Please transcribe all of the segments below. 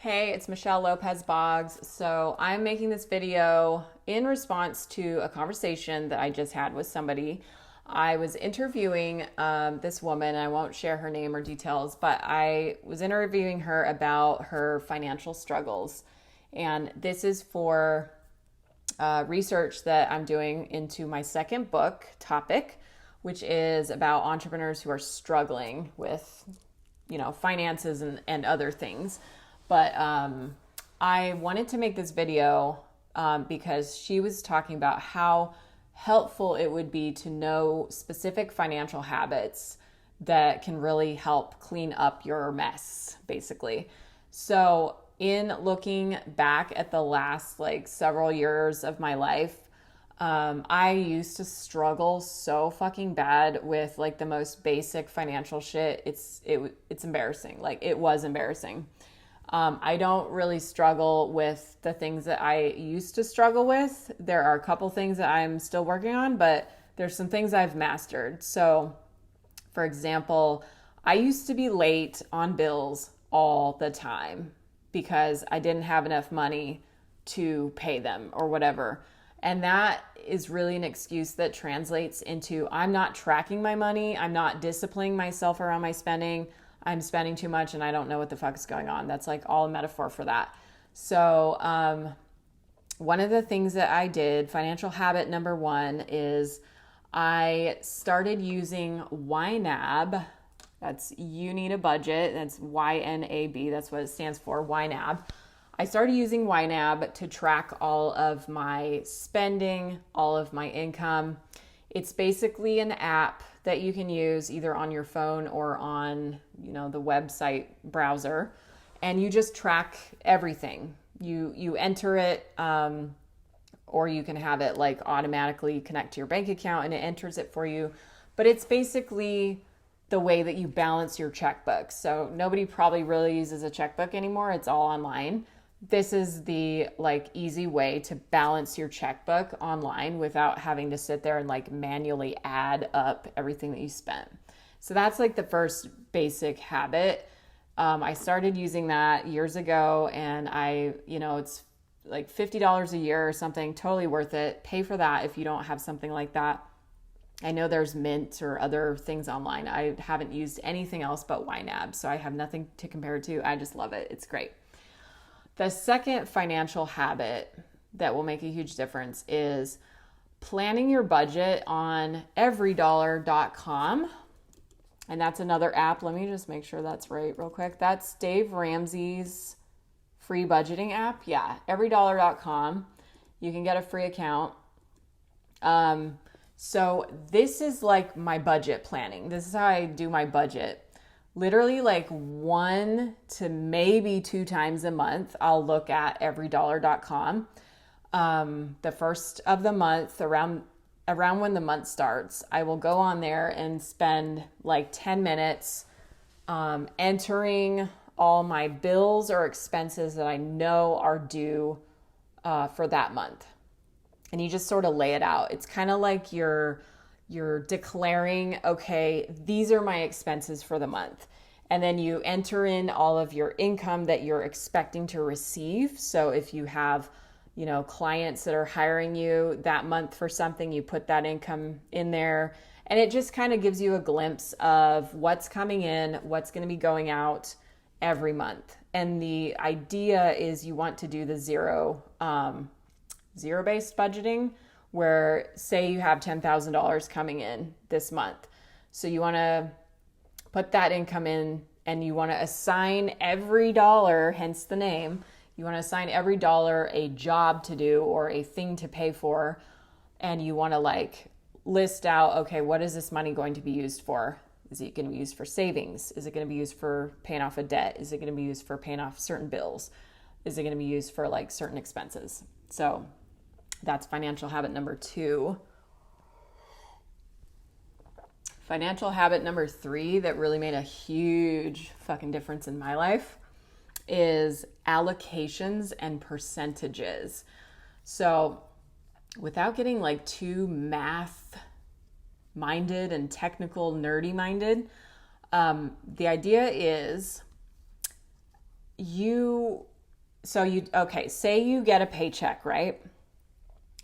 Hey, it's Michelle Lopez Boggs. So I'm making this video in response to a conversation that I just had with somebody. I was interviewing this woman, and I won't share her name or details, but I was interviewing her about her financial struggles. And this is for research that I'm doing into my second book topic, which is about entrepreneurs who are struggling with, finances and other things. But I wanted to make this video because she was talking about how helpful it would be to know specific financial habits that can really help clean up your mess, basically. So, in looking back at the last several years of my life, I used to struggle so fucking bad with the most basic financial shit. It's embarrassing. It was embarrassing. I don't really struggle with the things that I used to struggle with. There are a couple things that I'm still working on, but there's some things I've mastered. So, for example, I used to be late on bills all the time because I didn't have enough money to pay them or whatever. And that is really an excuse that translates into I'm not tracking my money. I'm not disciplining myself around my spending. I'm spending too much and I don't know what the fuck is going on. That's all a metaphor for that. So one of the things that I did, financial habit number one, is I started using YNAB. That's You Need a Budget. That's YNAB. That's what it stands for, YNAB. I started using YNAB to track all of my spending, all of my income. It's basically an app that you can use either on your phone or on, the website browser, and you just track everything. You enter it, or you can have it automatically connect to your bank account and it enters it for you. But it's basically the way that you balance your checkbook. So nobody probably really uses a checkbook anymore. It's all online. This is the easy way to balance your checkbook online without having to sit there and manually add up everything that you spent. So that's the first basic habit. I started using that years ago, and it's $50 a year or something, totally worth it. Pay for that if you don't have something like that. I know there's Mint or other things online. I haven't used anything else but YNAB, so I have nothing to compare it to. I just love it. It's great. The second financial habit that will make a huge difference is planning your budget on everydollar.com. And that's another app. Let me just make sure that's right real quick. That's Dave Ramsey's free budgeting app. Yeah, everydollar.com. You can get a free account. So this is my budget planning. This is how I do my budget. Literally 1 to maybe 2 times a month, I'll look at everydollar.com. The first of the month, around when the month starts, I will go on there and spend 10 minutes entering all my bills or expenses that I know are due for that month. And you just sort of lay it out. It's kind of like you're declaring, okay, these are my expenses for the month. And then you enter in all of your income that you're expecting to receive. So if you have, clients that are hiring you that month for something, you put that income in there. And it just kind of gives you a glimpse of what's coming in, what's going to be going out every month. And the idea is you want to do the zero-based budgeting, where say you have $10,000 coming in this month. So you want to put that income in and you want to assign every dollar, hence the name, you want to assign every dollar a job to do or a thing to pay for. And you want to list out, okay, what is this money going to be used for? Is it going to be used for savings? Is it going to be used for paying off a debt? Is it going to be used for paying off certain bills? Is it going to be used for certain expenses? So that's financial habit number 2. Financial habit number 3 that really made a huge fucking difference in my life is allocations and percentages. So without getting too math minded and technical nerdy minded, the idea is you say you get a paycheck, right?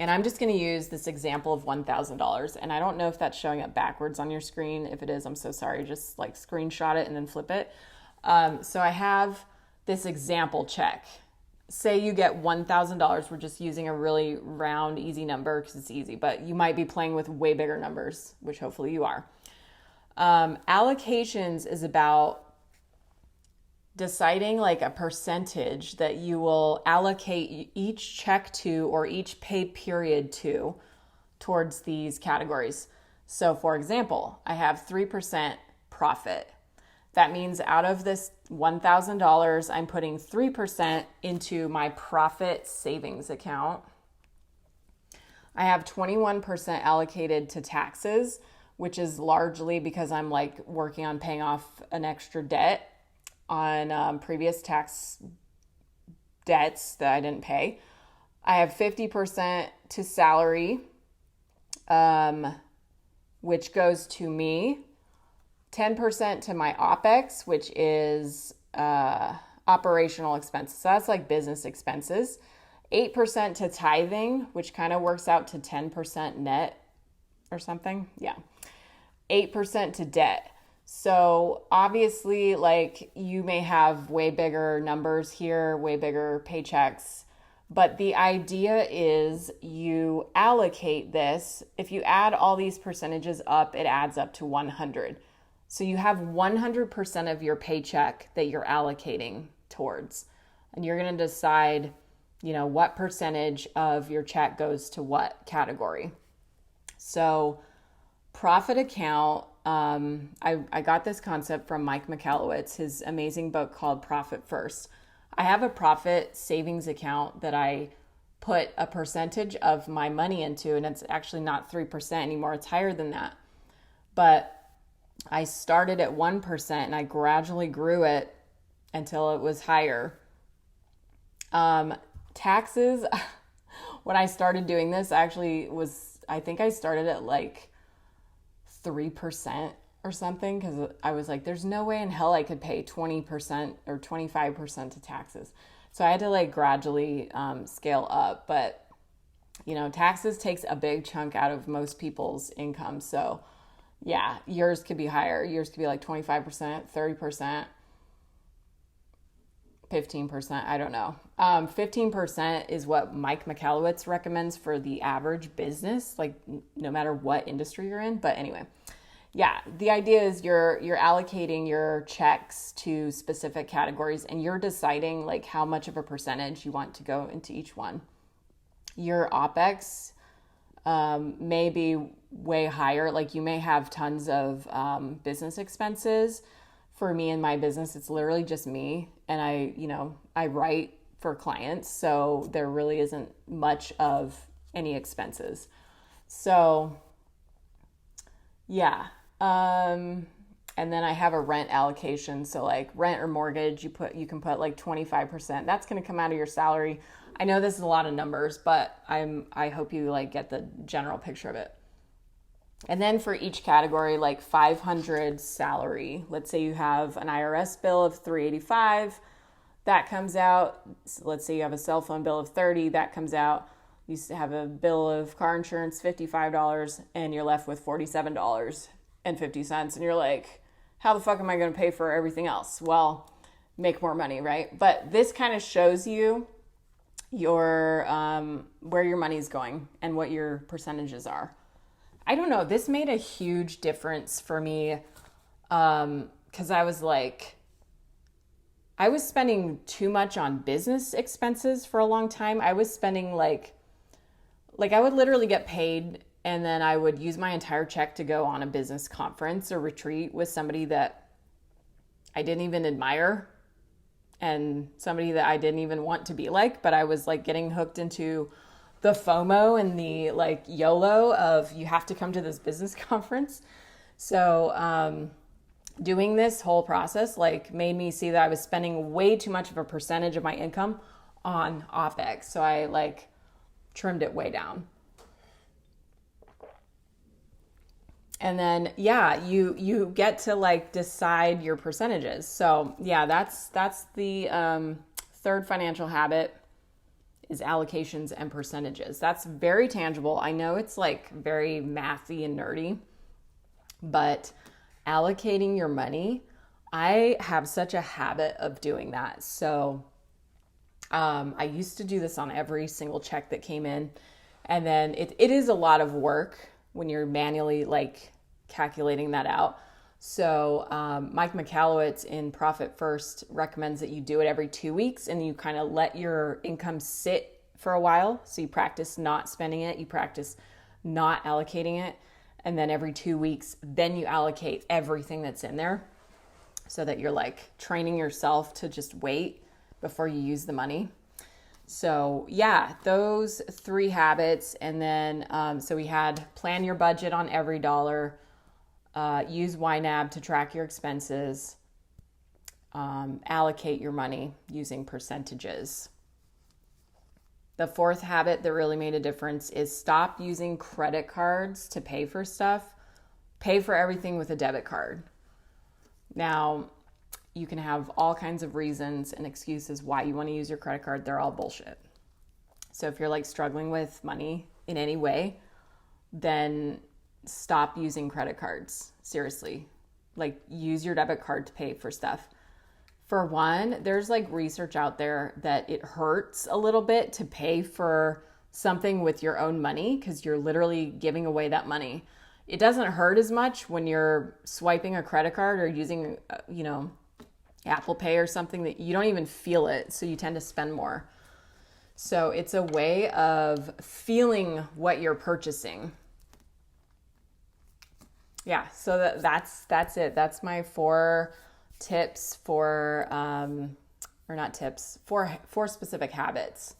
And I'm just going to use this example of $1,000. And I don't know if that's showing up backwards on your screen. If it is, I'm so sorry. Just like screenshot it and then flip it. So I have this example check. Say you get $1,000. We're just using a really round, easy number because it's easy. But you might be playing with way bigger numbers, which hopefully you are. Allocations is about deciding like a percentage that you will allocate each check to or each pay period to towards these categories. So for example, I have 3% profit. That means out of this $1,000, I'm putting 3% into my profit savings account. I have 21% allocated to taxes, which is largely because I'm like working on paying off an extra debt on previous tax debts that I didn't pay. I have 50% to salary, which goes to me, 10% to my OPEX, which is operational expenses. So that's like business expenses. 8% to tithing, which kind of works out to 10% net or something. Yeah. 8% to debt. So obviously, like, you may have way bigger numbers here, way bigger paychecks, but the idea is you allocate this. If you add all these percentages up, it adds up to 100. So you have 100% of your paycheck that you're allocating towards, and you're going to decide, what percentage of your check goes to what category. So profit account, I got this concept from Mike Michalowicz, his amazing book called Profit First. I have a profit savings account that I put a percentage of my money into, and it's actually not 3% anymore. It's higher than that. But I started at 1% and I gradually grew it until it was higher. Taxes, when I started doing this, I think I started at like 3% or something, because I was like, there's no way in hell I could pay 20% or 25% to taxes. So I had to like gradually scale up. But, taxes takes a big chunk out of most people's income. So yeah, yours could be higher. Yours could be like 25%, 30%, 15%. I don't know. 15% is what Mike Michalowicz recommends for the average business, like no matter what industry you're in. But anyway, yeah, the idea is you're allocating your checks to specific categories and you're deciding like how much of a percentage you want to go into each one. Your OPEX may be way higher. Like you may have tons of business expenses. For me and my business, it's literally just me, and I write for clients, so there really isn't much of any expenses. So yeah, and then I have a rent allocation. So like rent or mortgage, you can put like 25%. That's going to come out of your salary. I know this is a lot of numbers, but I hope you like get the general picture of it. And then for each category, like 500 salary, let's say you have an IRS bill of $385, that comes out. Let's say you have a cell phone bill of $30, that comes out. You have a bill of car insurance, $55, and you're left with $47.50. And you're like, how the fuck am I going to pay for everything else? Well, make more money, right? But this kind of shows you your where your money's going and what your percentages are. I don't know. This made a huge difference for me because I was spending too much on business expenses for a long time. I was spending like I would literally get paid and then I would use my entire check to go on a business conference or retreat with somebody that I didn't even admire and somebody that I didn't even want to be like, but I was like getting hooked into the FOMO and the like YOLO of you have to come to this business conference. So doing this whole process like made me see that I was spending way too much of a percentage of my income on OPEX. So I like trimmed it way down. And then, yeah, you get to like decide your percentages. So yeah, that's the third financial habit is allocations and percentages. That's very tangible. I know it's like very mathy and nerdy, but allocating your money, I have such a habit of doing that. So I used to do this on every single check that came in. And then it is a lot of work when you're manually like calculating that out. So Mike Michalowicz in Profit First recommends that you do it every 2 weeks and you kind of let your income sit for a while. So you practice not spending it, you practice not allocating it. And then every 2 weeks, then you allocate everything that's in there so that you're like training yourself to just wait before you use the money. So yeah, those 3 habits. And then, so we had plan your budget on every dollar, use YNAB to track your expenses, allocate your money using percentages. The 4th habit that really made a difference is stop using credit cards to pay for stuff. Pay for everything with a debit card. Now, you can have all kinds of reasons and excuses why you want to use your credit card. They're all bullshit. So if you're like struggling with money in any way, then stop using credit cards. Seriously. Like use your debit card to pay for stuff. For one, there's like research out there that it hurts a little bit to pay for something with your own money because you're literally giving away that money. It doesn't hurt as much when you're swiping a credit card or using, Apple Pay or something that you don't even feel it. So you tend to spend more. So it's a way of feeling what you're purchasing. Yeah, so that's it. That's my 4 tips for, or not tips, 4 specific habits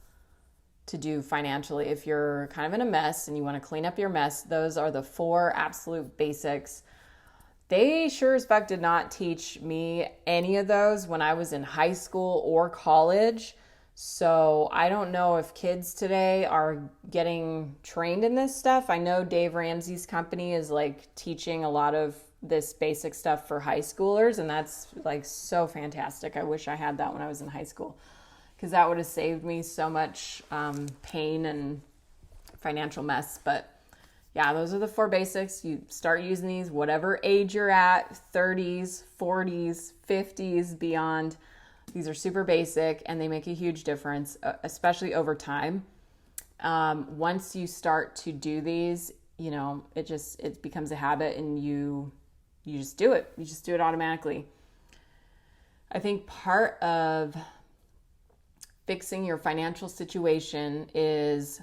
to do financially. If you're kind of in a mess and you want to clean up your mess, those are the 4 absolute basics. They sure as fuck did not teach me any of those when I was in high school or college. So I don't know if kids today are getting trained in this stuff. I know Dave Ramsey's company is like teaching a lot of this basic stuff for high schoolers, and that's like so fantastic. I wish I had that when I was in high school because that would have saved me so much pain and financial mess. But yeah, those are the 4 basics. You start using these whatever age you're at, 30s, 40s, 50s, beyond. These are super basic and they make a huge difference, especially over time. Once you start to do these, it becomes a habit and you just do it. You just do it automatically. I think part of fixing your financial situation is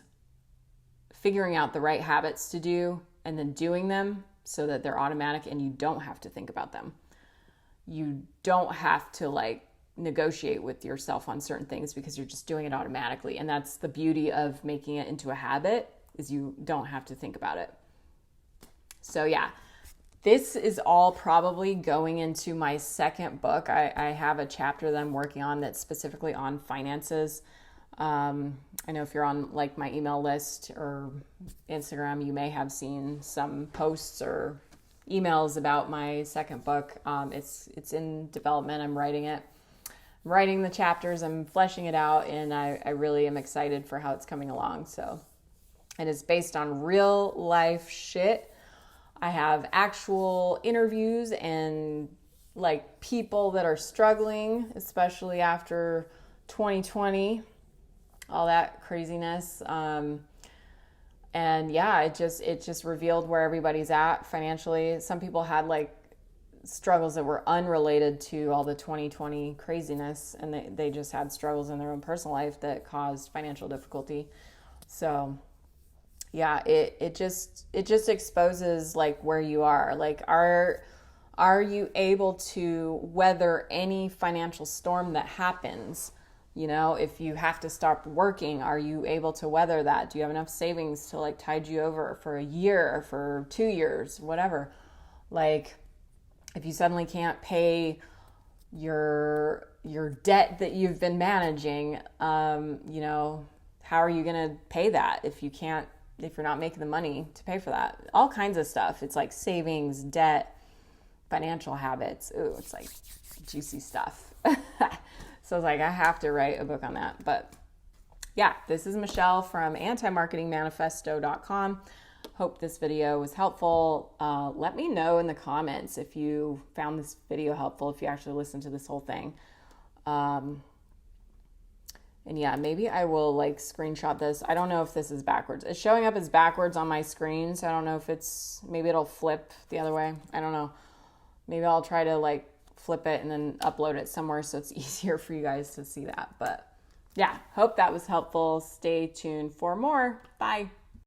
figuring out the right habits to do and then doing them so that they're automatic and you don't have to think about them. You don't have to negotiate with yourself on certain things because you're just doing it automatically. And that's the beauty of making it into a habit, is you don't have to think about it. So yeah, this is all probably going into my 2nd book. I have a chapter that I'm working on that's specifically on finances. I know if you're on my email list or Instagram, you may have seen some posts or emails about my 2nd book. It's in development. I'm writing it. I'm writing the chapters. I'm fleshing it out, and I really am excited for how it's coming along. So it is based on real life shit. I have actual interviews and people that are struggling, especially after 2020, all that craziness. And yeah, it just revealed where everybody's at financially. Some people had struggles that were unrelated to all the 2020 craziness, and they just had struggles in their own personal life that caused financial difficulty. So yeah, it just exposes where you are. Are you able to weather any financial storm that happens? If you have to stop working, are you able to weather that? Do you have enough savings to tide you over for a year or for 2 years, whatever? If you suddenly can't pay your debt that you've been managing, how are you going to pay that if you're not making the money to pay for that? All kinds of stuff. It's savings, debt, financial habits. Ooh, it's juicy stuff. So I was like, I have to write a book on that. But yeah, this is Michelle from antimarketingmanifesto.com. Hope this video was helpful. Let me know in the comments if you found this video helpful, if you actually listened to this whole thing. And yeah, maybe I will like screenshot this. I don't know if this is backwards. It's showing up as backwards on my screen, so I don't know if maybe it'll flip the other way. I don't know. Maybe I'll try to like flip it and then upload it somewhere so it's easier for you guys to see that. But yeah, hope that was helpful. Stay tuned for more. Bye.